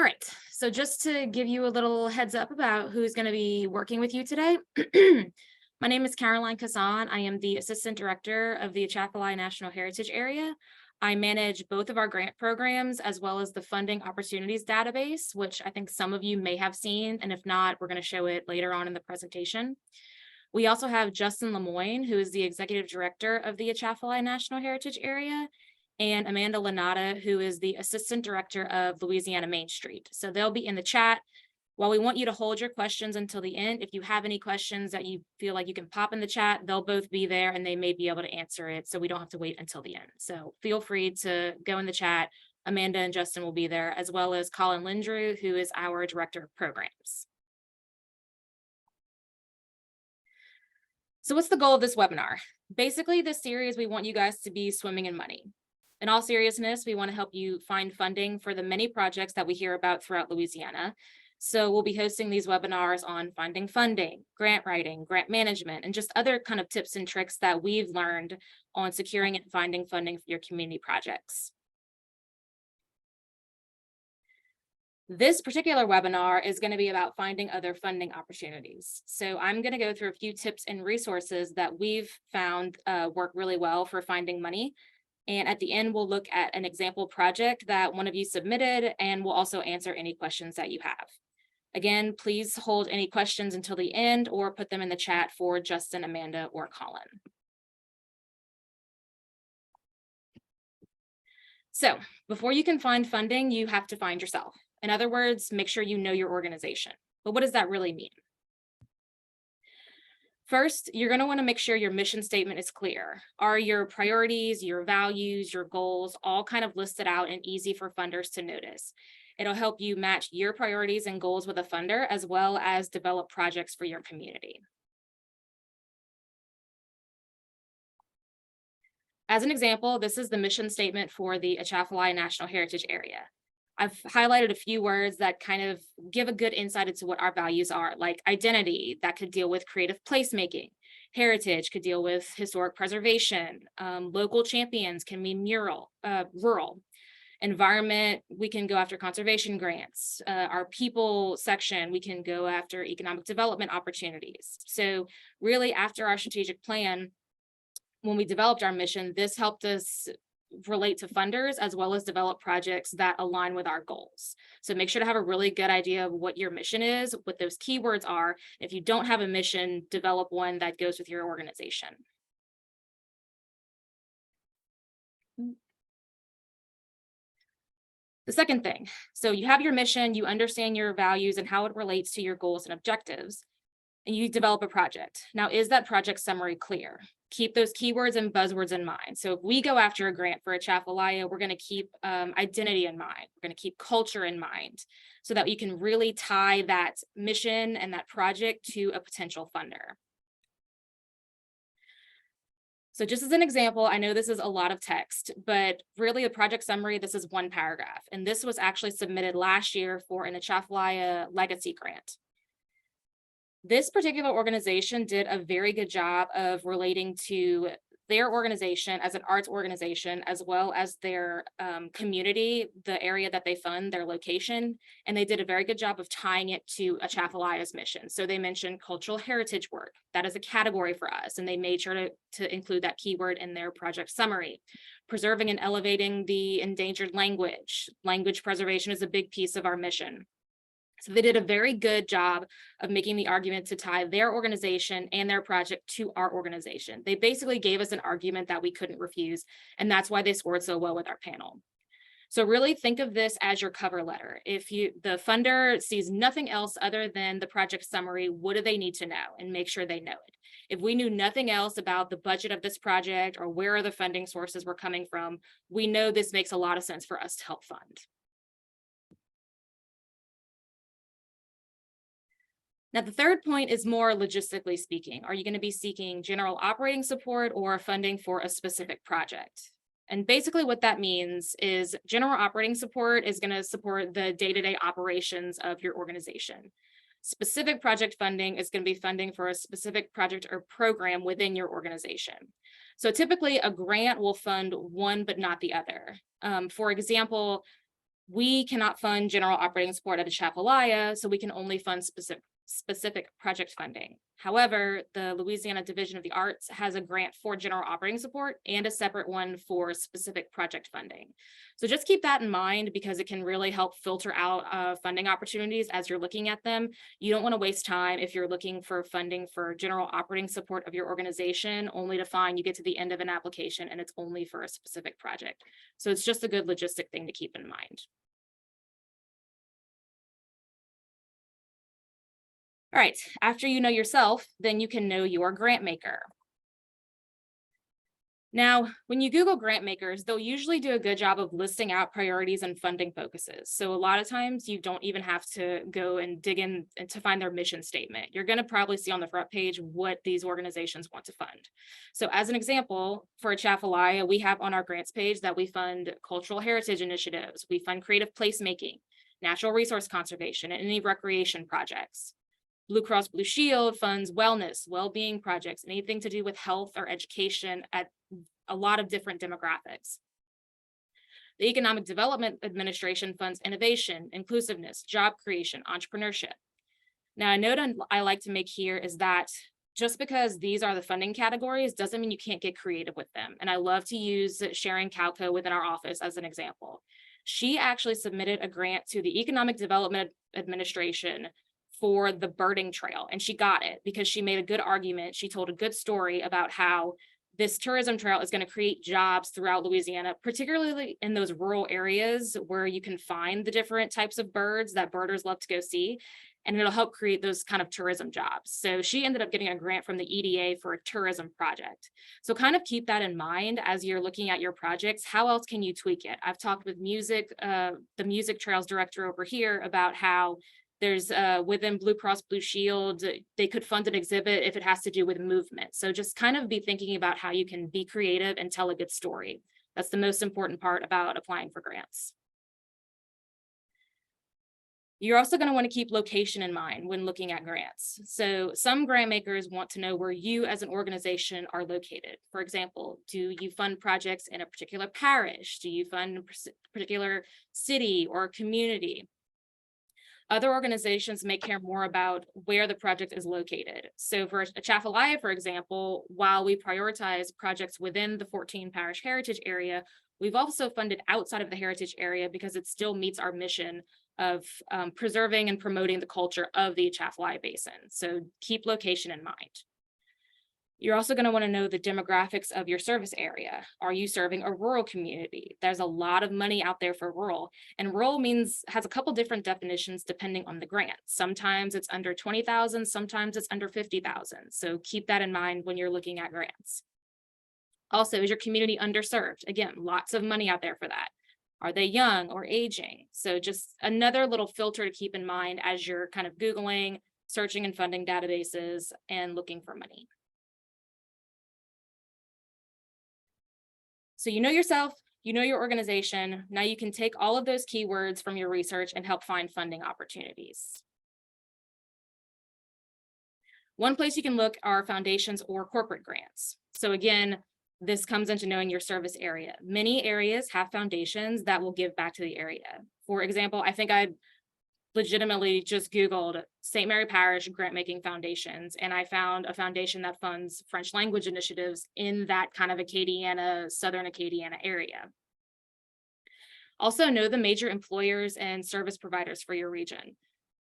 right, so just to give you a little heads up about who's going to be working with you today, my name is Cassagne. I am the Assistant Director of the Atchafalaya National Heritage Area. I manage both of our grant programs as well as the Funding Opportunities Database, which I think some of you may have seen, and if not, we're going to show it later on in the presentation. We also have Justin Lemoine, who is the Executive Director of the Atchafalaya National Heritage Area, and Amanda Lanata, who is the Assistant Director of Louisiana Main Street. So they'll be in the chat. While we want you to hold your questions until the end, if you have any questions that you feel like you can pop in the chat, they'll both be there and they may be able to answer it, so we don't have to wait until the end. So feel free to go in the chat. Amanda and Justin will be there, as well as Colin Lindrew, who is our Director of Programs. So what's the goal of this webinar? Basically, this series, we want you guys to be swimming in money. In all seriousness, we want to help you find funding for the many projects that we hear about throughout Louisiana. So we'll be hosting these webinars on finding funding, grant writing, grant management, and just other kind of tips and tricks that we've learned on securing and finding funding for your community projects. This particular webinar is going to be about finding other funding opportunities. So I'm going to go through a few tips and resources that we've found work really well for finding money. And at the end, we'll look at an example project that one of you submitted, and we'll also answer any questions that you have. Again, please hold any questions until the end or put them in the chat for Justin, Amanda, or Colin. So before you can find funding, you have to find yourself. In other words, make sure you know your organization. But what does that really mean? First, you're going to want to make sure your mission statement is clear. Are your priorities, your values, your goals all kind of listed out and easy for funders to notice? It'll help you match your priorities and goals with a funder, as well as develop projects for your community. As an example, this is the mission statement for the Atchafalaya National Heritage Area. I've highlighted a few words that kind of give a good insight into what our values are, like identity, that could deal with creative placemaking. Heritage could deal with historic preservation. Local champions can mean rural. Environment, we can go after conservation grants. Our people section, we can go after economic development opportunities. So really, after our strategic plan, when we developed our mission, this helped us relate to funders as well as develop projects that align with our goals. So make sure to have a really good idea of what your mission is, what those keywords are. If you don't have a mission, develop one that goes with your organization. The second thing, so you have your mission, you understand your values and how it relates to your goals and objectives, and you develop a project. Now, is that project summary clear? Keep those keywords and buzzwords in mind. So if we go after a grant for Atchafalaya, we're going to keep identity in mind. We're going to keep culture in mind so that you can really tie that mission and that project to a potential funder. So just as an example, I know this is a lot of text, but really a project summary, this is one paragraph. And this was actually submitted last year for an Atchafalaya legacy grant. This particular organization did a very good job of relating to their organization as an arts organization, as well as their community, the area that they fund, their location, and they did a very good job of tying it to Atchafalaya's mission. So they mentioned cultural heritage work. That is a category for us, and they made sure to include that keyword in their project summary. Preserving and elevating the endangered language. Language preservation is a big piece of our mission. So they did a very good job of making the argument to tie their organization and their project to our organization. They basically gave us an argument that we couldn't refuse, and that's why they scored so well with our panel. So really think of this as your cover letter. If the funder sees nothing else other than the project summary, what do they need to know? And make sure they know it. If we knew nothing else about the budget of this project or where the funding sources were coming from, we know this makes a lot of sense for us to help fund. Now, the third point is more logistically speaking. Are you going to be seeking general operating support or funding for a specific project? And basically what that means is general operating support is going to support the day-to-day operations of your organization. Specific project funding is going to be funding for a specific project or program within your organization. So typically a grant will fund one but not the other. For example, We cannot fund general operating support at Atchafalaya, so we can only fund specific project funding. However, the Louisiana Division of the Arts has a grant for general operating support and a separate one for specific project funding. So just keep that in mind because it can really help filter out funding opportunities as you're looking at them. You don't want to waste time if you're looking for funding for general operating support of your organization, only to find you get to the end of an application and it's only for a specific project. So it's just a good logistic thing to keep in mind. All right, after you know yourself, then you can know your grant maker. Now, when you Google grant makers, they'll usually do a good job of listing out priorities and funding focuses. So a lot of times you don't even have to go and dig in to find their mission statement. You're going to probably see on the front page what these organizations want to fund. So as an example, for Atchafalaya, we have on our grants page that we fund cultural heritage initiatives, we fund creative placemaking, natural resource conservation, and any recreation projects. Blue Cross Blue Shield funds wellness, well-being projects, anything to do with health or education at a lot of different demographics. The Economic Development Administration funds innovation, inclusiveness, job creation, entrepreneurship. Now, a note I like to make here is that just because these are the funding categories doesn't mean you can't get creative with them. And I love to use Sharon Calco within our office as an example. She actually submitted a grant to the Economic Development Administration for the birding trail, and she got it because she made a good argument. She told a good story about how this tourism trail is going to create jobs throughout Louisiana, particularly in those rural areas where you can find the different types of birds that birders love to go see. And it'll help create those kind of tourism jobs. So she ended up getting a grant from the EDA for a tourism project. So kind of keep that in mind as you're looking at your projects. How else can you tweak it? I've talked with the music trails director over here about how there's within Blue Cross Blue Shield, they could fund an exhibit if it has to do with movement. So just kind of be thinking about how you can be creative and tell a good story. That's the most important part about applying for grants. You're also going to want to keep location in mind when looking at grants. So some grant makers want to know where you as an organization are located. For example, do you fund projects in a particular parish? Do you fund a particular city or community? Other organizations may care more about where the project is located. So for Atchafalaya, for example, while we prioritize projects within the 14 parish heritage area, we've also funded outside of the heritage area because it still meets our mission of preserving and promoting the culture of the Atchafalaya Basin. So keep location in mind. You're also going to want to know the demographics of your service area. Are you serving a rural community? There's a lot of money out there for rural, and rural has a couple different definitions depending on the grant. Sometimes it's under 20,000, sometimes it's under 50,000. So keep that in mind when you're looking at grants. Also, is your community underserved? Again, lots of money out there for that. Are they young or aging? So just another little filter to keep in mind as you're kind of Googling, searching and funding databases, and looking for money. So you know yourself, you know your organization. Now you can take all of those keywords from your research and help find funding opportunities. One place you can look are foundations or corporate grants. So again, this comes into knowing your service area. Many areas have foundations that will give back to the area. For example, I think I legitimately just Googled St. Mary Parish grant making foundations, and I found a foundation that funds French language initiatives in that kind of Acadiana, Southern Acadiana area. Also know the major employers and service providers for your region.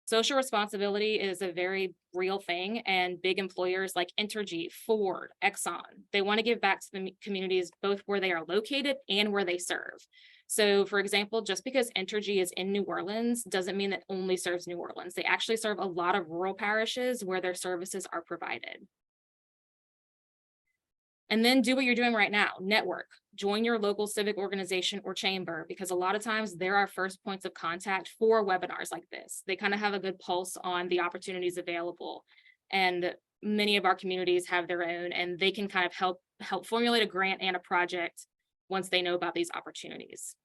Social responsibility is a very real thing, and big employers like Entergy, Ford, Exxon, they want to give back to the communities both where they are located and where they serve. So for example, just because Entergy is in New Orleans doesn't mean that only serves New Orleans. They actually serve a lot of rural parishes where their services are provided. And then do what you're doing right now, network, join your local civic organization or chamber, because a lot of times they're our first points of contact for webinars like this. They kind of have a good pulse on the opportunities available. And many of our communities have their own, and they can kind of help formulate a grant and a project once they know about these opportunities.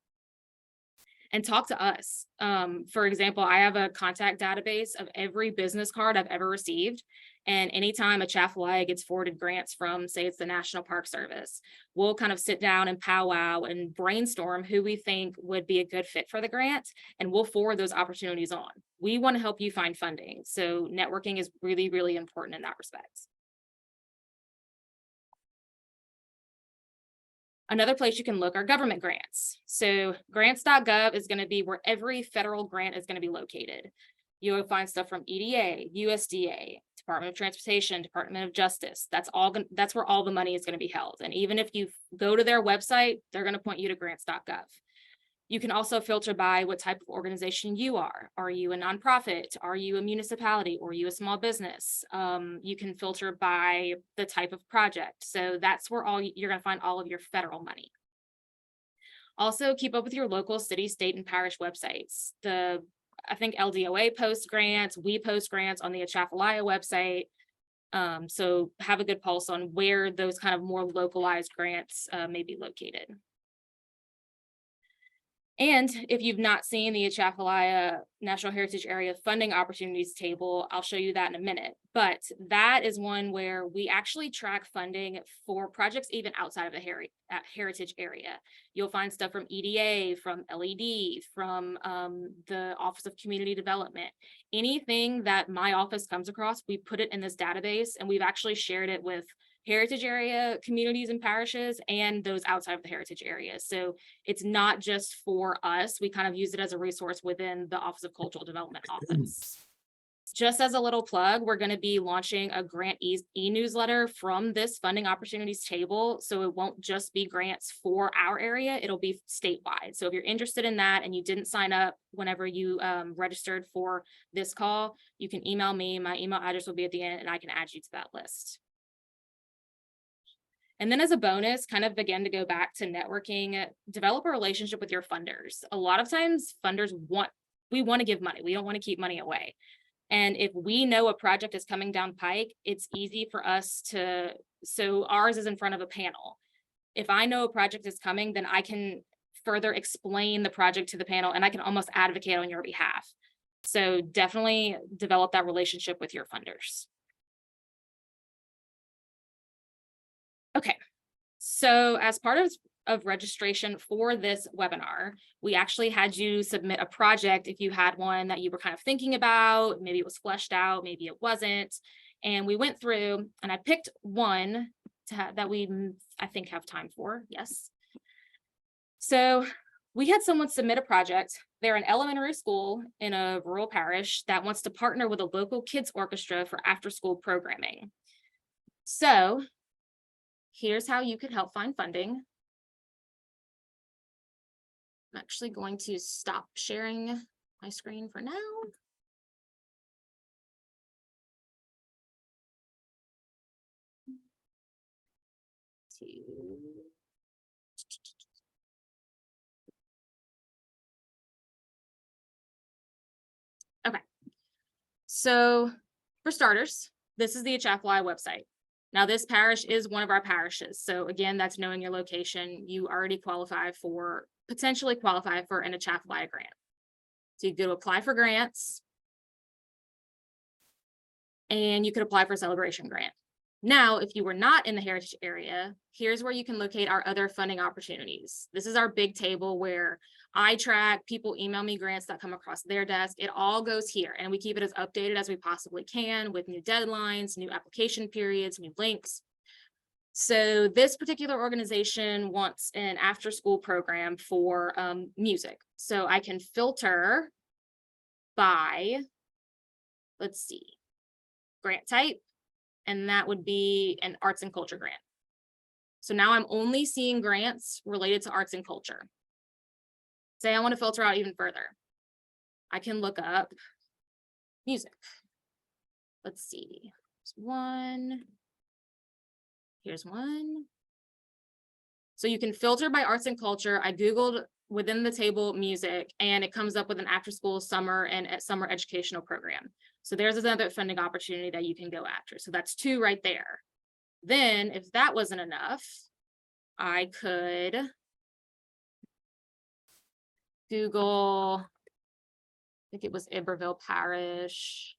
and talk to us. For example, I have a contact database of every business card I've ever received. And anytime Atchafalaya gets forwarded grants from, say, it's the National Park Service, we'll kind of sit down and powwow and brainstorm who we think would be a good fit for the grant, and we'll forward those opportunities on. We want to help you find funding. So networking is really, really important in that respect. Another place you can look are government grants. So grants.gov is going to be where every federal grant is going to be located. You'll find stuff from EDA, USDA, Department of Transportation, Department of Justice. That's where all the money is going to be held. And even if you go to their website, they're going to point you to grants.gov. You can also filter by what type of organization you are. Are you a nonprofit? Are you a municipality? Or are you a small business? You can filter by the type of project. So that's where you're going to find all of your federal money. Also, keep up with your local city, state, and parish websites. I think LDOA posts grants. We post grants on the Atchafalaya website. So have a good pulse on where those kind of more localized grants may be located. And if you've not seen the Atchafalaya National Heritage Area funding opportunities table, I'll show you that in a minute. But that is one where we actually track funding for projects even outside of the heritage area. You'll find stuff from EDA, from LED, from the Office of Community Development. Anything that my office comes across, we put it in this database, and we've actually shared it with heritage area communities and parishes and those outside of the heritage area. So it's not just for us. We kind of use it as a resource within the Office of Cultural Development office. Just as a little plug, we're going to be launching a grant e-newsletter from this funding opportunities table. So it won't just be grants for our area, it'll be statewide. So if you're interested in that and you didn't sign up whenever you registered for this call, you can email me. My email address will be at the end and I can add you to that list. And then as a bonus, kind of begin to go back to networking, develop a relationship with your funders. A lot of times funders we want to give money. We don't want to keep money away. And if we know a project is coming down pike, it's easy for us so ours is in front of a panel. If I know a project is coming, then I can further explain the project to the panel and I can almost advocate on your behalf. So definitely develop that relationship with your funders. Okay, so as part of registration for this webinar, we actually had you submit a project if you had one that you were kind of thinking about. Maybe it was fleshed out, maybe it wasn't. And we went through and I picked one that we, I think, have time for. Yes. So we had someone submit a project. They're an elementary school in a rural parish that wants to partner with a local kids orchestra for after-school programming. So here's how you could help find funding. I'm actually going to stop sharing my screen for now. Okay. So for starters, this is the Atchafalaya website. Now, this parish is one of our parishes. So again, that's knowing your location. You already potentially qualify for an Atchafalaya grant. So you go to apply for grants and you could apply for a celebration grant. Now, if you were not in the heritage area, here's where you can locate our other funding opportunities. This is our big table where I track, people email me grants that come across their desk. It all goes here and we keep it as updated as we possibly can with new deadlines, new application periods, new links. So this particular organization wants an after-school program for music. So I can filter by, let's see, grant type, and that would be an arts and culture grant. So now I'm only seeing grants related to arts and culture. Say I want to filter out even further. I can look up music. Let's see, here's one. Here's one. So you can filter by arts and culture. I Googled within the table music and it comes up with an after school summer and summer educational program. So there's another funding opportunity that you can go after. So that's 2 right there. Then if that wasn't enough, I could Google, I think it was Iberville Parish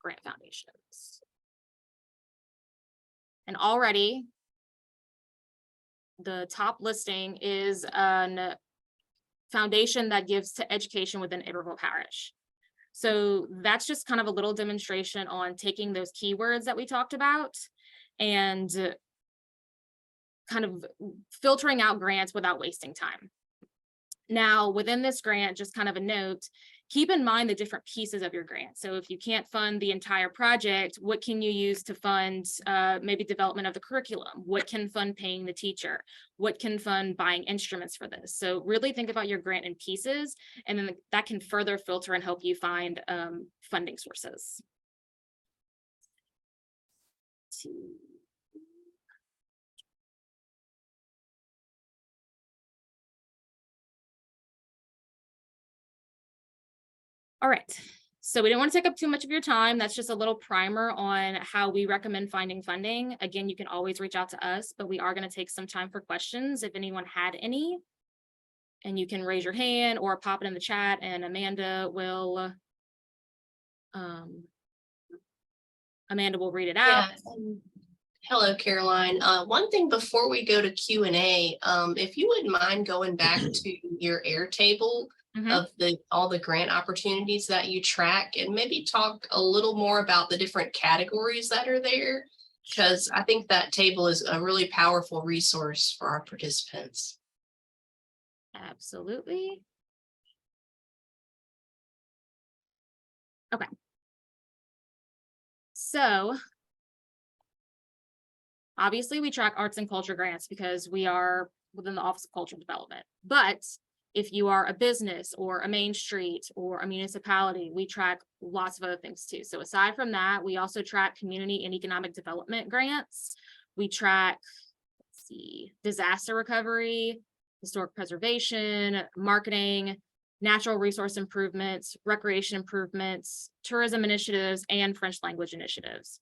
grant foundations. And already the top listing is a foundation that gives to education within Iberville Parish. So that's just kind of a little demonstration on taking those keywords that we talked about and kind of filtering out grants without wasting time. Now, within this grant, just kind of a note, keep in mind the different pieces of your grant. So if you can't fund the entire project, what can you use to fund maybe development of the curriculum? What can fund paying the teacher? What can fund buying instruments for this? So really think about your grant in pieces, and then that can further filter and help you find funding sources. All right, so we don't want to take up too much of your time. That's just a little primer on how we recommend finding funding. Again, you can always reach out to us, but we are going to take some time for questions if anyone had any. And you can raise your hand or pop it in the chat, and Amanda will read it out. Yeah. Hello, Caroline. One thing before we go to Q&A, if you wouldn't mind going back to your Airtable of all the grant opportunities that you track, and maybe talk a little more about the different categories that are there, because I think that table is a really powerful resource for our participants. Absolutely. Okay. So obviously we track arts and culture grants because we are within the Office of Cultural Development. But if you are a business or a main street or a municipality, we track lots of other things too. So aside from that, we also track community and economic development grants. We track, let's see, disaster recovery, historic preservation, marketing, natural resource improvements, recreation improvements, tourism initiatives, and French language initiatives.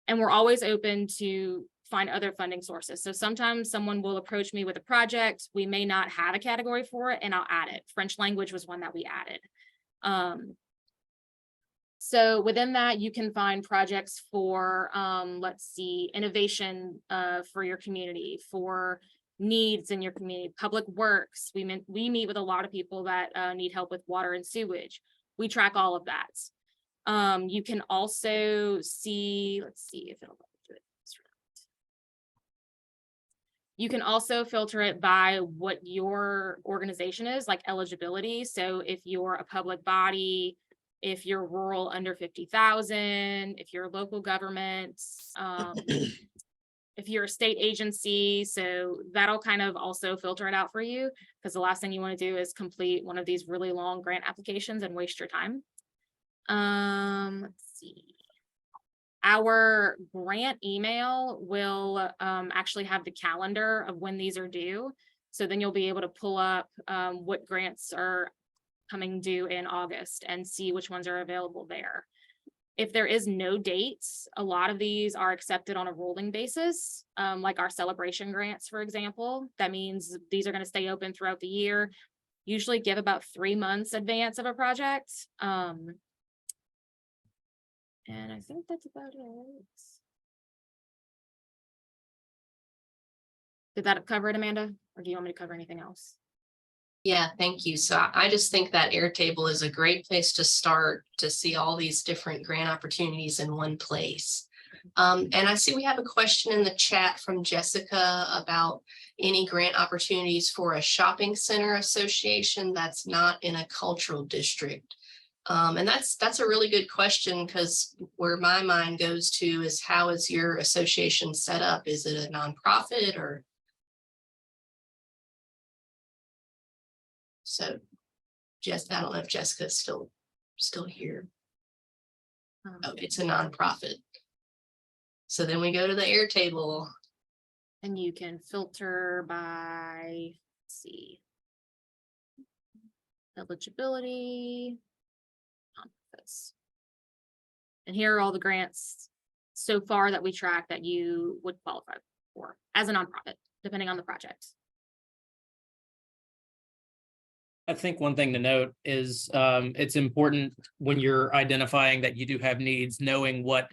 And we're always open to find other funding sources. So sometimes someone will approach me with a project. We may not have a category for it, and I'll add it. French language was one that we added. So within that, you can find projects for, let's see, innovation for your community, for needs in your community, public works. We meet with a lot of people that need help with water and sewage. We track all of that. You can also see, let's see if it'll do it. You can also filter it by what your organization is, like eligibility. So if you're a public body, if you're rural under 50,000, if you're a local government, if you're a state agency, so that'll kind of also filter it out for you, because the last thing you want to do is complete one of these really long grant applications and waste your time. Let's see. Our grant email will actually have the calendar of when these are due. So then you'll be able to pull up what grants are coming due in August and see which ones are available there. If there is no dates, a lot of these are accepted on a rolling basis, like our celebration grants, for example. That means these are going to stay open throughout the year, usually give about 3 months advance of a project. And I think that's about it. Did that cover it, Amanda? Or do you want me to cover anything else? Yeah, thank you. So I just think that Airtable is a great place to start to see all these different grant opportunities in one place. And I see we have a question in the chat from Jessica about any grant opportunities for a shopping center association that's not in a cultural district. And that's a really good question, because where my mind goes to is, how is your association set up? Is it a nonprofit or? So I don't know if Jessica's still here. Oh, it's a nonprofit. So then we go to the Airtable. And you can filter by, let's see, eligibility. And here are all the grants so far that we track that you would qualify for as a nonprofit, depending on the project. I think one thing to note is it's important when you're identifying that you do have needs, knowing what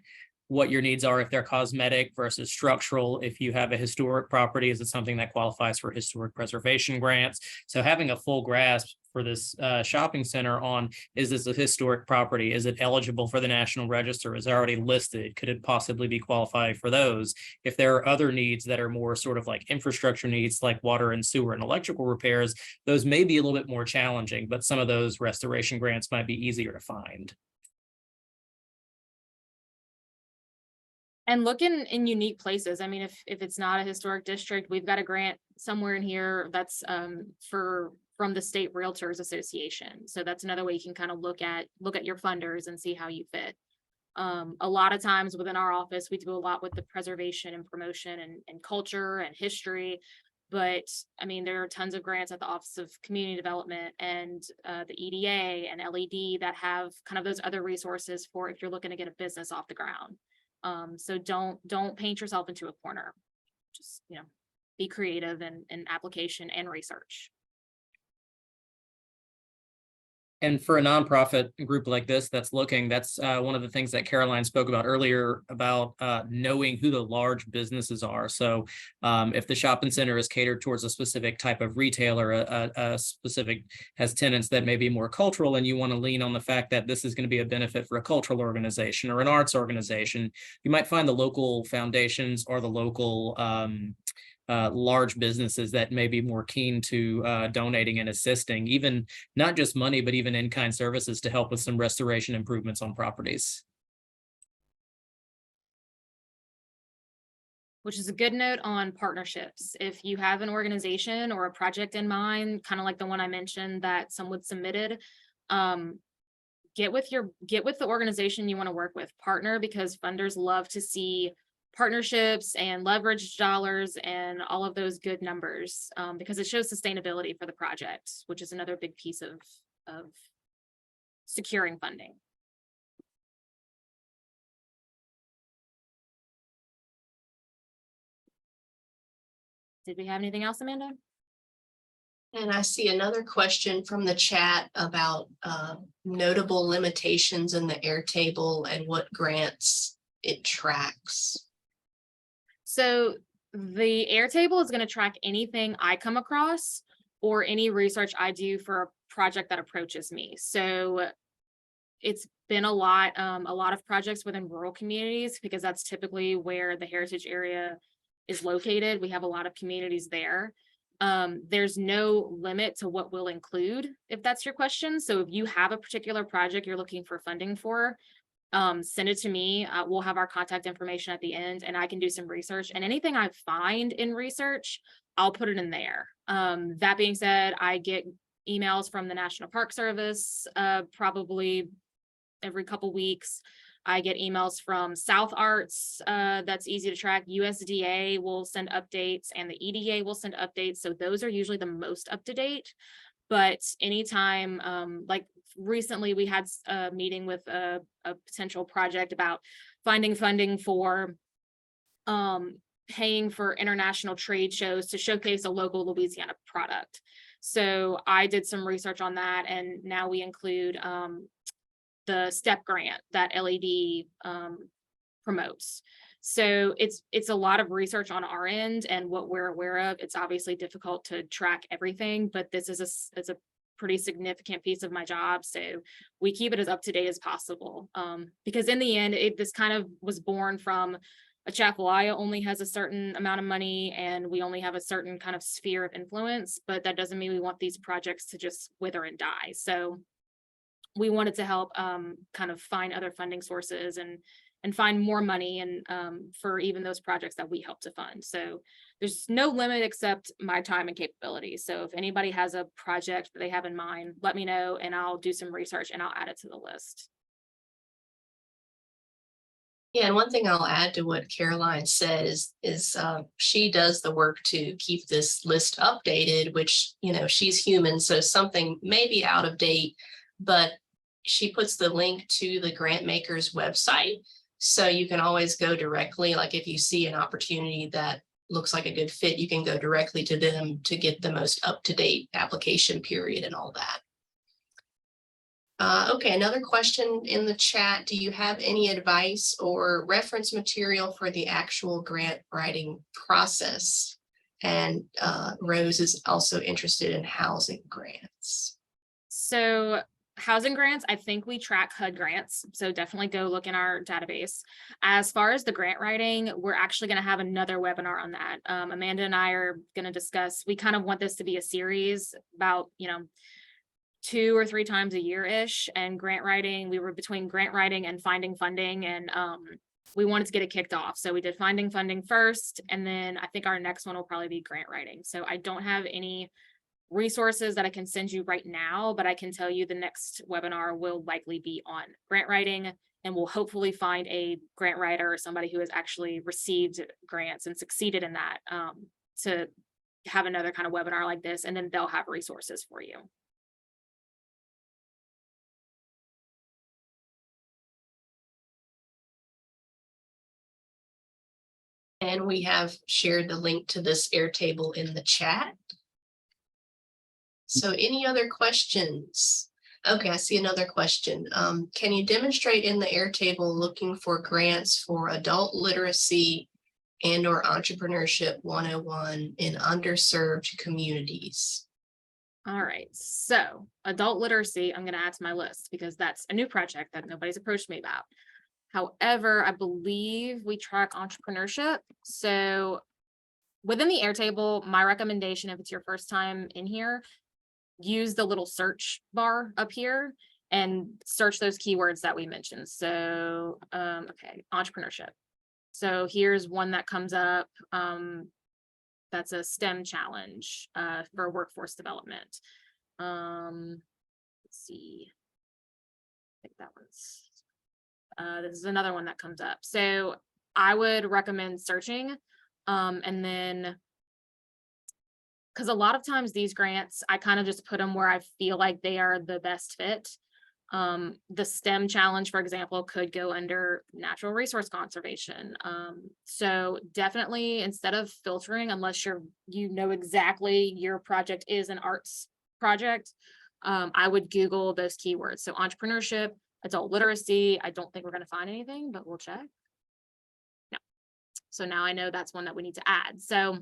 your needs are, if they're cosmetic versus structural. If you have a historic property, is it something that qualifies for historic preservation grants? So having a full grasp for this shopping center on, is this a historic property? Is it eligible for the National Register? Is it already listed? Could it possibly be qualified for those? If there are other needs that are more sort of like infrastructure needs, like water and sewer and electrical repairs, those may be a little bit more challenging, but some of those restoration grants might be easier to find. And look in unique places. I mean, if it's not a historic district, we've got a grant somewhere in here that's from the State Realtors Association. So that's another way you can kind of look at your funders and see how you fit. A lot of times within our office, we do a lot with the preservation and promotion and culture and history. But I mean, there are tons of grants at the Office of Community Development and the EDA and LED that have kind of those other resources for if you're looking to get a business off the ground. So don't paint yourself into a corner. Just, be creative in application and research. And for a nonprofit group like this that's looking, that's one of the things that Caroline spoke about earlier about knowing who the large businesses are. So if the shopping center is catered towards a specific type of retailer, a specific has tenants that may be more cultural, and you want to lean on the fact that this is going to be a benefit for a cultural organization or an arts organization, you might find the local foundations or the local large businesses that may be more keen to donating and assisting, even not just money, but even in-kind services to help with some restoration improvements on properties. Which is a good note on partnerships. If you have an organization or a project in mind, kind of like the one I mentioned that someone submitted, get with the organization you want to work with, partner, because funders love to see partnerships and leverage dollars and all of those good numbers, because it shows sustainability for the project, which is another big piece of securing funding. Did we have anything else, Amanda? And I see another question from the chat about notable limitations in the Airtable and what grants it tracks. So the Airtable is going to track anything I come across or any research I do for a project that approaches me. So it's been a lot of projects within rural communities, because that's typically where the heritage area is located. We have a lot of communities there. There's no limit to what we'll include, if that's your question. So if you have a particular project you're looking for funding for, send it to me. We'll have our contact information at the end, and I can do some research, and anything I find in research, I'll put it in there. That being said, I get emails from the National Park Service probably every couple weeks. I get emails from South Arts, that's easy to track. USDA will send updates, and the EDA will send updates. So those are usually the most up to date. But anytime, like recently we had a meeting with a potential project about finding funding for paying for international trade shows to showcase a local Louisiana product. So I did some research on that, and now we include the STEP grant that LED promotes. So it's a lot of research on our end and what we're aware of. It's obviously difficult to track everything, but this is a pretty significant piece of my job. So we keep it as up to date as possible, because in the end, this kind of was born from Atchafalaya only has a certain amount of money, and we only have a certain kind of sphere of influence, but that doesn't mean we want these projects to just wither and die. So we wanted to help kind of find other funding sources and find more money and for even those projects that we help to fund. So there's no limit except my time and capability. So if anybody has a project that they have in mind, let me know, and I'll do some research and I'll add it to the list. Yeah, and one thing I'll add to what Caroline says is she does the work to keep this list updated, which, she's human, so something may be out of date, but she puts the link to the grant maker's website. So you can always go directly, like if you see an opportunity that looks like a good fit, you can go directly to them to get the most up-to-date application period and all that. Okay, another question in the chat. Do you have any advice or reference material for the actual grant writing process? And Rose is also interested in housing grants. So housing grants, I think we track HUD grants. So definitely go look in our database. As far as the grant writing, we're actually going to have another webinar on that. Amanda and I are going to discuss, we kind of want this to be a series about, 2 or 3 times a year-ish, and grant writing, we were between grant writing and finding funding, and we wanted to get it kicked off. So we did finding funding first, and then I think our next one will probably be grant writing. So I don't have any resources that I can send you right now, but I can tell you the next webinar will likely be on grant writing, and we'll hopefully find a grant writer or somebody who has actually received grants and succeeded in that to have another kind of webinar like this, and then they'll have resources for you. And we have shared the link to this Airtable in the chat. So any other questions? Okay, I see another question. Can you demonstrate in the Airtable looking for grants for adult literacy and or entrepreneurship 101 in underserved communities? All right, so adult literacy, I'm going to add to my list because that's a new project that nobody's approached me about. However, I believe we track entrepreneurship. So within the Airtable, my recommendation, if it's your first time in here, use the little search bar up here and search those keywords that we mentioned. So, okay, entrepreneurship. So here's one that comes up. That's a STEM challenge for workforce development. Let's see. I think that one's. This is another one that comes up. So I would recommend searching and then, because a lot of times these grants, I kind of just put them where I feel like they are the best fit. The STEM challenge, for example, could go under natural resource conservation. So definitely, instead of filtering, unless you know exactly your project is an arts project, I would Google those keywords. So entrepreneurship, adult literacy. I don't think we're going to find anything, but we'll check. No. So now I know that's one that we need to add. So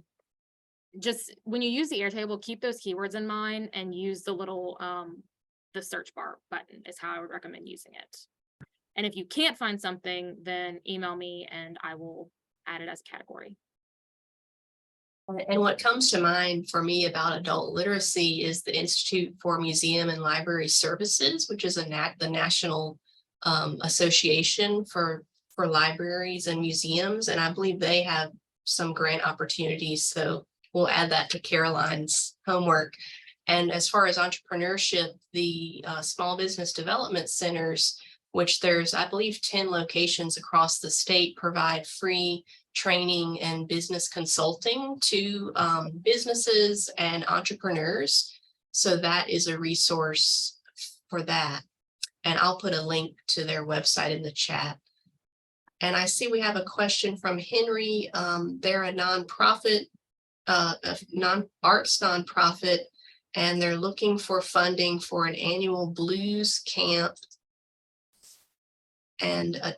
just when you use the Airtable, keep those keywords in mind and use the little the search bar button is how I would recommend using it. And if you can't find something, then email me and I will add it as a category. And what comes to mind for me about adult literacy is the Institute for Museum and Library Services, which is the national association for libraries and museums. And I believe they have some grant opportunities. So we'll add that to Caroline's homework. And as far as entrepreneurship, the small business development centers, which there's, I believe, 10 locations across the state, provide free training and business consulting to businesses and entrepreneurs. So that is a resource for that. And I'll put a link to their website in the chat. And I see we have a question from Henry. They're a nonprofit, arts nonprofit, and they're looking for funding for an annual blues camp and a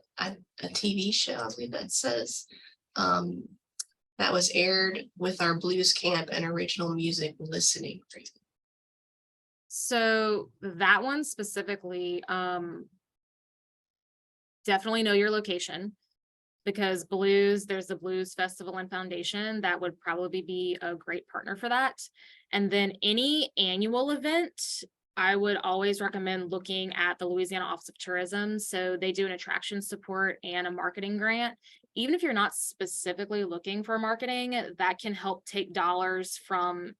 TV show, I believe that says, that was aired with our blues camp and original music listening. So that one specifically, definitely know your location, because there's the Blues Festival and Foundation that would probably be a great partner for that. And then any annual event, I would always recommend looking at the Louisiana Office of Tourism. So they do an attraction support and a marketing grant. Even if you're not specifically looking for marketing, that can help take dollars from,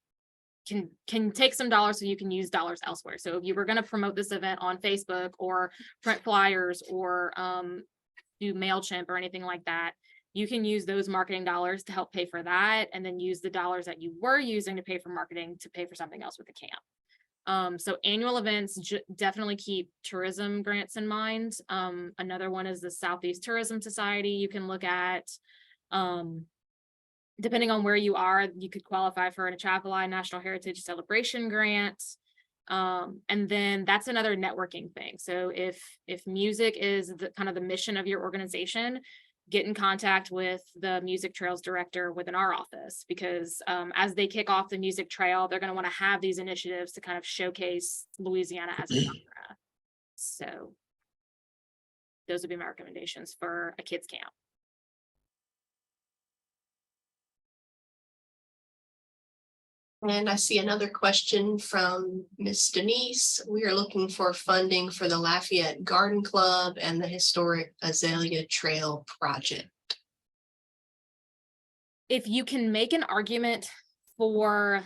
can take some dollars so you can use dollars elsewhere. So if you were going to promote this event on Facebook or print flyers or do MailChimp or anything like that, you can use those marketing dollars to help pay for that, and then use the dollars that you were using to pay for marketing to pay for something else with the camp. So annual events, definitely keep tourism grants in mind. Another one is the Southeast Tourism Society you can look at. Depending on where you are, you could qualify for an Atchafalaya National Heritage Celebration Grant. And then that's another networking thing. So if music is the kind of the mission of your organization, get in contact with the music trails director within our office, because as they kick off the music trail, they're going to want to have these initiatives to kind of showcase Louisiana as a genre. So those would be my recommendations for a kids camp. And I see another question from Miss Denise. We are looking for funding for the Lafayette Garden Club and the historic Azalea Trail project. If you can make an argument for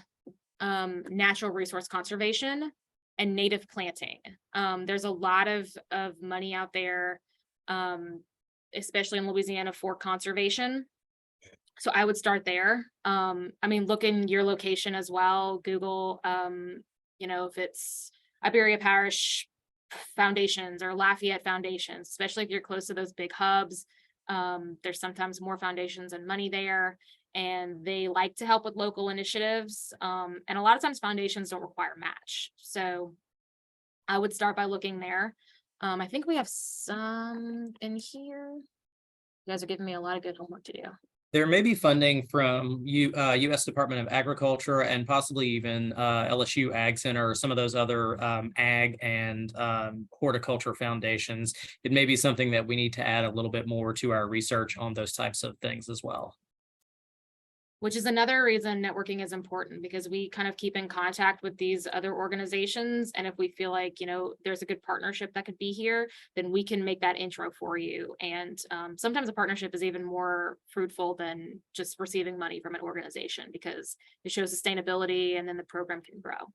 natural resource conservation and native planting, there's a lot of money out there, especially in Louisiana, for conservation. So I would start there. I mean, look in your location as well. Google, if it's Iberia Parish foundations or Lafayette foundations, especially if you're close to those big hubs. There's sometimes more foundations and money there, and they like to help with local initiatives. And a lot of times foundations don't require match. So I would start by looking there. I think we have some in here. You guys are giving me a lot of good homework to do. There may be funding from U.S. Department of Agriculture and possibly even LSU Ag Center or some of those other ag and horticulture foundations. It may be something that we need to add a little bit more to our research on those types of things as well. Which is another reason networking is important, because we kind of keep in contact with these other organizations. And if we feel like, there's a good partnership that could be here, then we can make that intro for you. And sometimes a partnership is even more fruitful than just receiving money from an organization, because it shows sustainability and then the program can grow.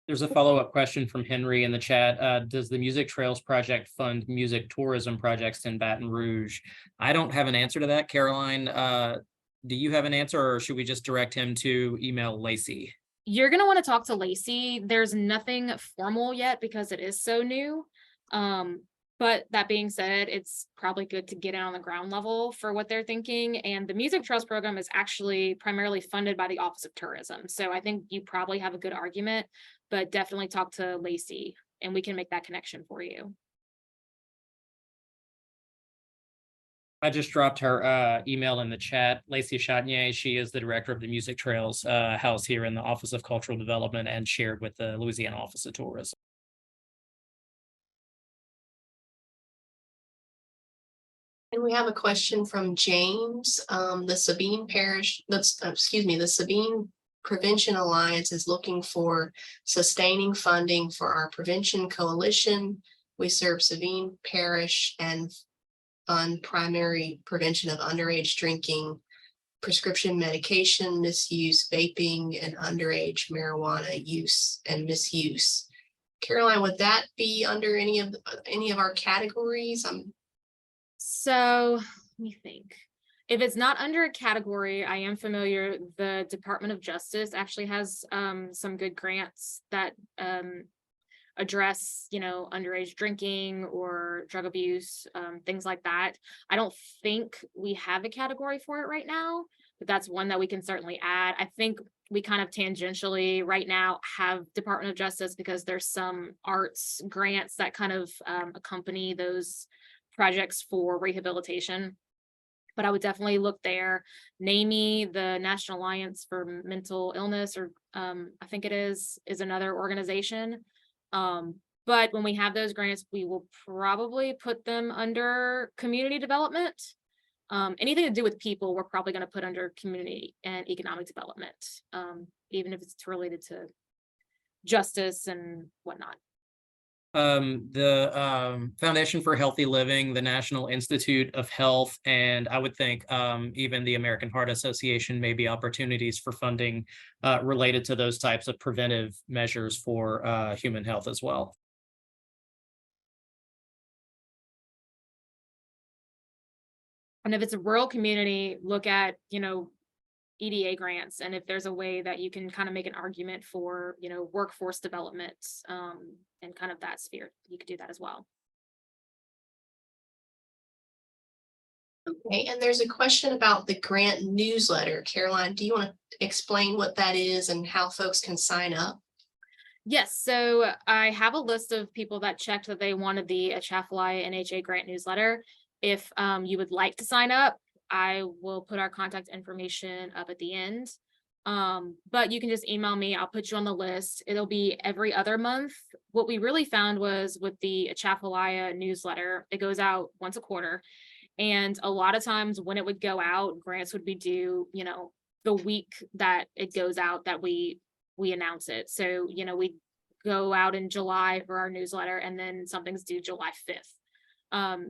There's a follow-up question from Henry in the chat. Does the Music Trails Project fund music tourism projects in Baton Rouge? I don't have an answer to that. Caroline, do you have an answer, or should we just direct him to email Lacey? You're going to want to talk to Lacey. There's nothing formal yet because it is so new. But that being said, it's probably good to get in on the ground level for what they're thinking. And the Music Trails program is actually primarily funded by the Office of Tourism. So I think you probably have a good argument, but definitely talk to Lacey and we can make that connection for you. I just dropped her email in the chat. Lacey Chatnier, she is the director of the Music Trails house here in the Office of Cultural Development and shared with the Louisiana Office of Tourism. And we have a question from James. The Sabine Prevention Alliance is looking for sustaining funding for our prevention coalition. We serve Sabine Parish and fund primary prevention of underage drinking, prescription medication misuse, vaping, and underage marijuana use and misuse. Caroline, would that be under any of our categories? So let me think. If it's not under a category, I am familiar. The Department of Justice actually has some good grants that address, underage drinking or drug abuse, things like that. I don't think we have a category for it right now, but that's one that we can certainly add. I think we kind of tangentially right now have Department of Justice because there's some arts grants that kind of accompany those projects for rehabilitation. But I would definitely look there. NAMI, the National Alliance for Mental Illness, or I think it is another organization. But when we have those grants, we will probably put them under community development. Anything to do with people, we're probably going to put under community and economic development, even if it's related to justice and whatnot. The Foundation for Healthy Living, the National Institute of Health, and I would think even the American Heart Association may be opportunities for funding related to those types of preventive measures for human health as well. And if it's a rural community, look at, EDA grants, and if there's a way that you can kind of make an argument for, workforce development, and kind of that sphere, you could do that as well. Okay, and there's a question about the grant newsletter. Caroline, do you want to explain what that is and how folks can sign up? Yes, so I have a list of people that checked that they wanted the Atchafalaya NHA grant newsletter. If you would like to sign up, I will put our contact information up at the end. But you can just email me. I'll put you on the list. It'll be every other month. What we really found was with the Atchafalaya newsletter, it goes out once a quarter. And a lot of times when it would go out, grants would be due, the week that it goes out that we announce it. So, we go out in July for our newsletter, and then something's due July 5th.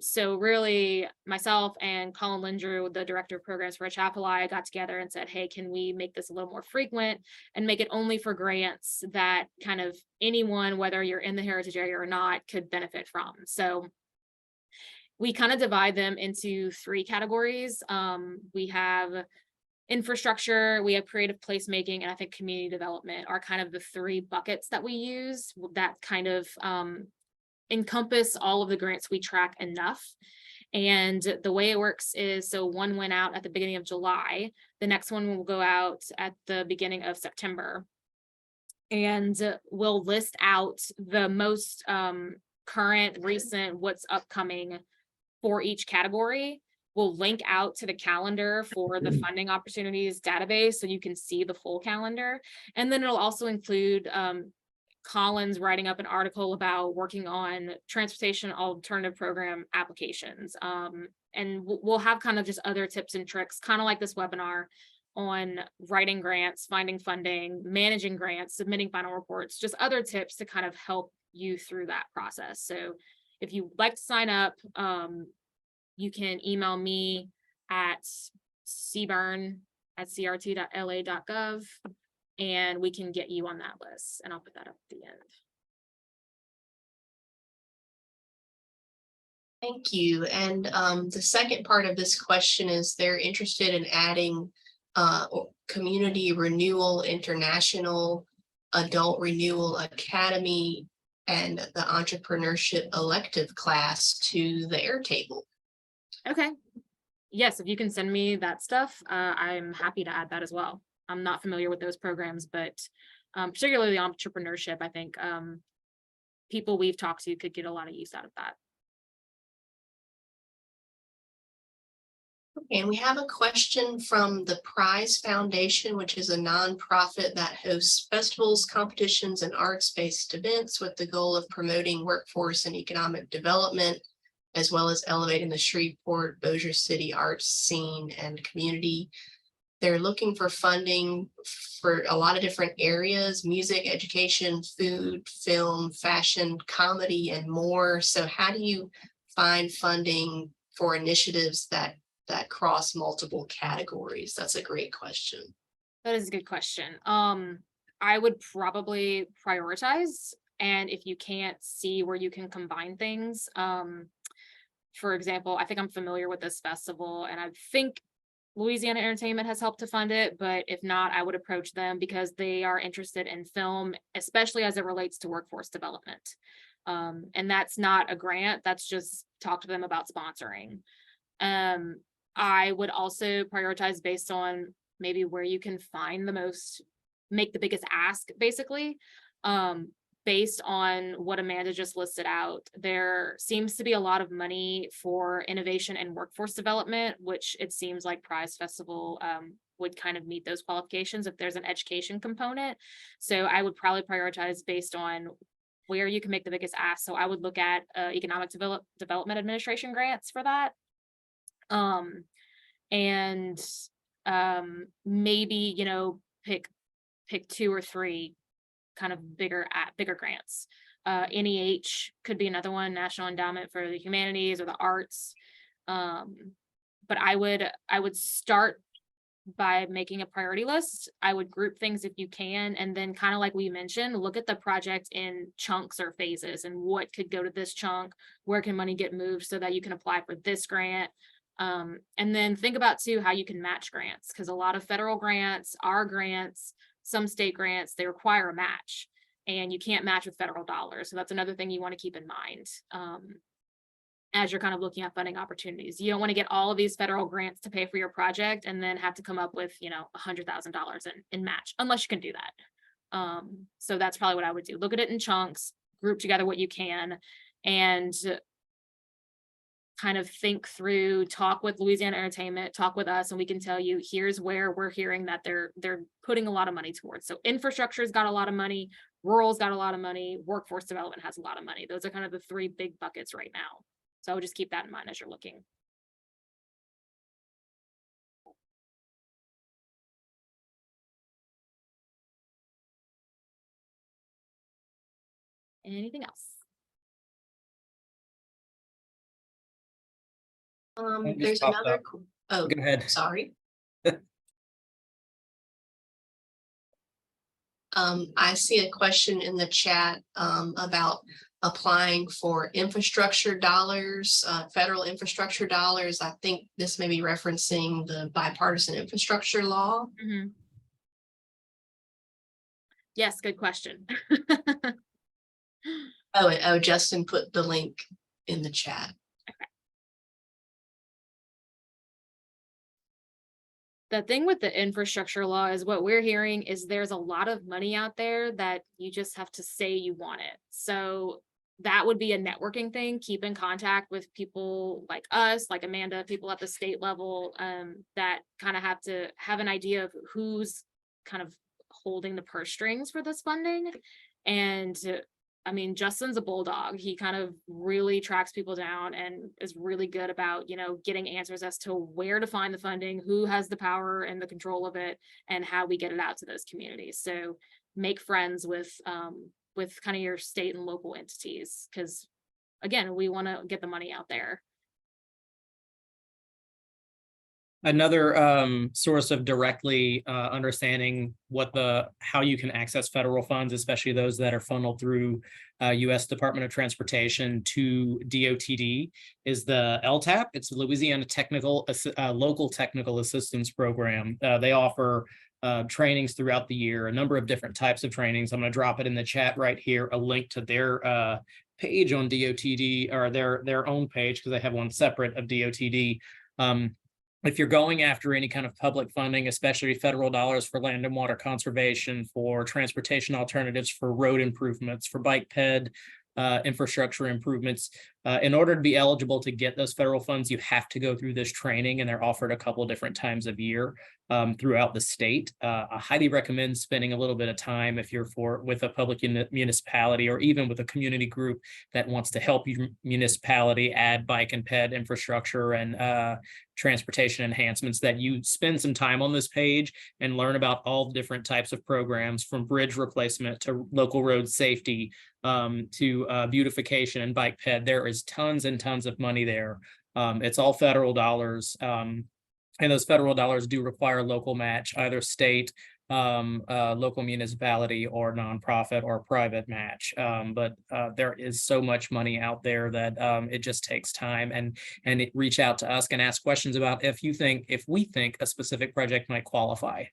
So really myself and Colin Lindrew, the director of programs for Atchafalaya, got together and said, hey, can we make this a little more frequent and make it only for grants that kind of anyone, whether you're in the heritage area or not, could benefit from. So we kind of divide them into 3 categories. We have infrastructure, we have creative placemaking, and I think community development are kind of the 3 buckets that we use that kind of encompass all of the grants we track enough. And the way it works is, so one went out at the beginning of July, the next one will go out at the beginning of September. And we'll list out the most current, recent, what's upcoming for each category. We'll link out to the calendar for the funding opportunities database so you can see the full calendar. And then it'll also include Colin's writing up an article about working on transportation alternative program applications. And we'll have kind of just other tips and tricks, kind of like this webinar, on writing grants, finding funding, managing grants, submitting final reports, just other tips to kind of help you through that process. So if you'd like to sign up, you can email me at cbyrne@crt.la.gov, and we can get you on that list, and I'll put that up at the end. Thank you. And the second part of this question is they're interested in adding Community Renewal International, Adult Renewal Academy, and the Entrepreneurship Elective class to the Airtable. Okay. Yes, if you can send me that stuff, I'm happy to add that as well. I'm not familiar with those programs, but particularly the entrepreneurship, I think people we've talked to could get a lot of use out of that. And we have a question from the Prize Foundation, which is a nonprofit that hosts festivals, competitions, and arts-based events with the goal of promoting workforce and economic development, as well as elevating the Shreveport, Bossier City arts scene and community. They're looking for funding for a lot of different areas: music, education, food, film, fashion, comedy, and more. So how do you find funding for initiatives that cross multiple categories? That's a great question. That is a good question. I would probably prioritize, and if you can't see where you can combine things, for example, I think I'm familiar with this festival, and I think Louisiana Entertainment has helped to fund it, but if not, I would approach them because they are interested in film, especially as it relates to workforce development. And that's not a grant, that's just talk to them about sponsoring. I would also prioritize based on maybe where you can find the most, make the biggest ask, basically. Based on what Amanda just listed out, there seems to be a lot of money for innovation and workforce development, which it seems like Prize Festival would kind of meet those qualifications if there's an education component. So I would probably prioritize based on where you can make the biggest ask. So I would look at Economic Development Administration grants for that. And maybe, pick 2 or 3 kind of bigger grants. NEH could be another one, National Endowment for the Humanities or the Arts. But I would start by making a priority list. I would group things if you can, and then kind of like we mentioned, look at the project in chunks or phases and what could go to this chunk, where can money get moved so that you can apply for this grant. And then think about too how you can match grants, because a lot of federal grants, our grants, some state grants, they require a match, and you can't match with federal dollars. So that's another thing you want to keep in mind as you're kind of looking at funding opportunities. You don't want to get all of these federal grants to pay for your project and then have to come up with, $100,000 in match, unless you can do that. So that's probably what I would do. Look at it in chunks, group together what you can, and kind of think through, talk with Louisiana Entertainment, talk with us, and we can tell you, here's where we're hearing that they're putting a lot of money towards. So infrastructure's got a lot of money, rural's got a lot of money, workforce development has a lot of money. Those are kind of the three big buckets right now. So I would just keep that in mind as you're looking. Anything else? There's another, oh, Go ahead. sorry. I see a question in the chat about applying for infrastructure dollars, federal infrastructure dollars. I think this may be referencing the bipartisan infrastructure law. Mm-hmm. Yes, good question. Oh, Justin put the link in the chat. The thing with the infrastructure law is what we're hearing is there's a lot of money out there that you just have to say you want it. So that would be a networking thing. Keep in contact with people like us, like Amanda, people at the state level that kind of have to have an idea of who's kind of holding the purse strings for this funding. And I mean, Justin's a bulldog. He kind of really tracks people down and is really good about, getting answers as to where to find the funding, who has the power and the control of it, and how we get it out to those communities. So make friends with kind of your state and local entities, because again, we want to get the money out there. Another source of directly understanding how you can access federal funds, especially those that are funneled through U.S. Department of Transportation to DOTD, is the LTAP. It's Louisiana Local Technical Assistance Program. They offer trainings throughout the year, a number of different types of trainings. I'm going to drop it in the chat right here, a link to their page on DOTD, or their own page, because they have one separate of DOTD. If you're going after any kind of public funding, especially federal dollars for land and water conservation, for transportation alternatives, for road improvements, for bike ped infrastructure improvements, in order to be eligible to get those federal funds, you have to go through this training, and they're offered a couple different times of year throughout the state. I highly recommend spending a little bit of time if you're with a public municipality, or even with a community group that wants to help your municipality add bike and ped infrastructure and transportation enhancements, that you spend some time on this page and learn about all the different types of programs, from bridge replacement to local road safety to beautification and bike ped. There is tons and tons of money there. It's all federal dollars. And those federal dollars do require local match, either state, local municipality, or nonprofit or private match. But there is so much money out there that it just takes time, and reach out to us and ask questions about if we think a specific project might qualify.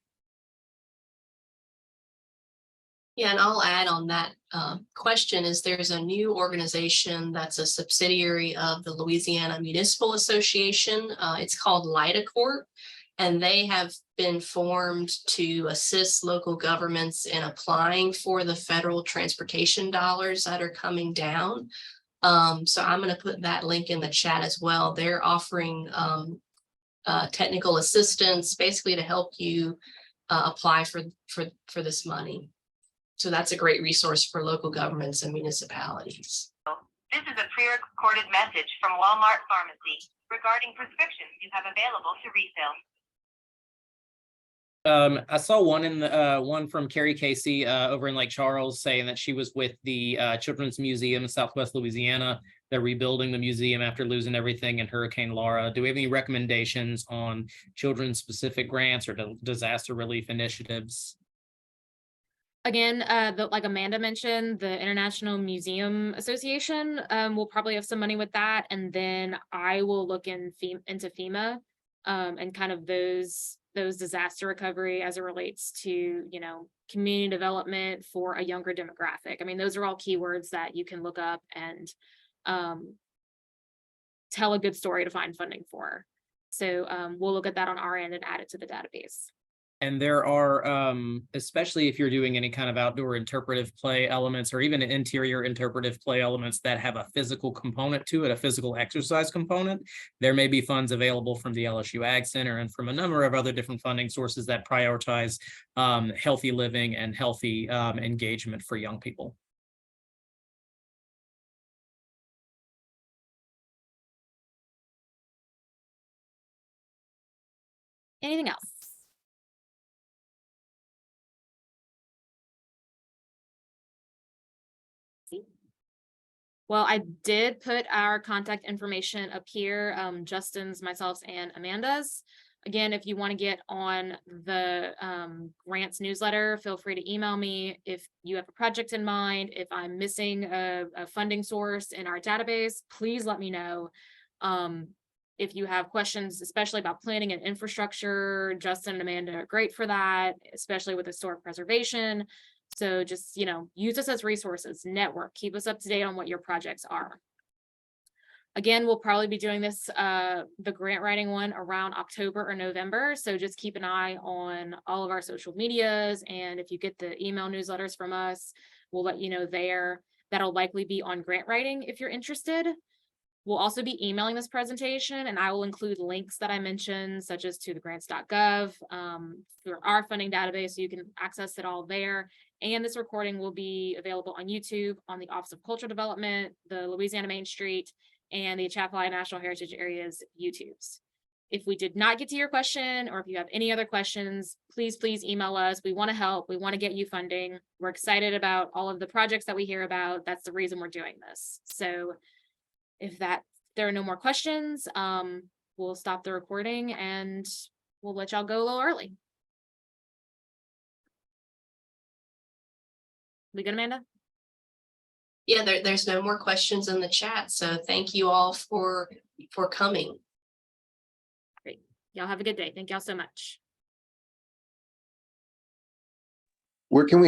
Yeah, and I'll add on that question is there's a new organization that's a subsidiary of the Louisiana Municipal Association. It's called LIDACORP, and they have been formed to assist local governments in applying for the federal transportation dollars that are coming down. So I'm going to put that link in the chat as well. They're offering technical assistance, basically to help you apply for this money. So that's a great resource for local governments and municipalities. This is a pre-recorded message from Walmart Pharmacy regarding prescriptions you have available to refill. I saw one from Carrie Casey over in Lake Charles, saying that she was with the Children's Museum in Southwest Louisiana. They're rebuilding the museum after losing everything in Hurricane Laura. Do we have any recommendations on children's specific grants or disaster relief initiatives? Again, like Amanda mentioned, the International Museum Association will probably have some money with that, and then I will look into FEMA and kind of those disaster recovery as it relates to, you know, community development for a younger demographic. I mean, those are all keywords that you can look up and tell a good story to find funding for. So we'll look at that on our end and add it to the database. And there are, especially if you're doing any kind of outdoor interpretive play elements or even interior interpretive play elements that have a physical component to it, a physical exercise component, there may be funds available from the LSU Ag Center and from a number of other different funding sources that prioritize healthy living and healthy engagement for young people. Anything else? Well, I did put our contact information up here, Justin's, myself, and Amanda's. Again, if you want to get on the grants newsletter, feel free to email me if you have a project in mind. If I'm missing a funding source in our database, please let me know. If you have questions, especially about planning and infrastructure, Justin and Amanda are great for that, especially with historic preservation. So just, you know, use us as resources, network, keep us up to date on what your projects are. Again, we'll probably be doing this, the grant writing one around October or November. So just keep an eye on all of our social medias. And if you get the email newsletters from us, we'll let you know there. That'll likely be on grant writing if you're interested. We'll also be emailing this presentation, and I will include links that I mentioned, such as to the grants.gov, through our funding database, so you can access it all there. And this recording will be available on YouTube, on the Office of Cultural Development, the Louisiana Main Street, and the Atchafalaya National Heritage Area's YouTubes. If we did not get to your question, or if you have any other questions, please email us. We want to help. We want to get you funding. We're excited about all of the projects that we hear about. That's the reason we're doing this. So if there are no more questions, we'll stop the recording and we'll let y'all go a little early. We good, Amanda? Yeah, there's no more questions in the chat. So thank you all for coming. Great. Y'all have a good day. Thank y'all so much. Where can we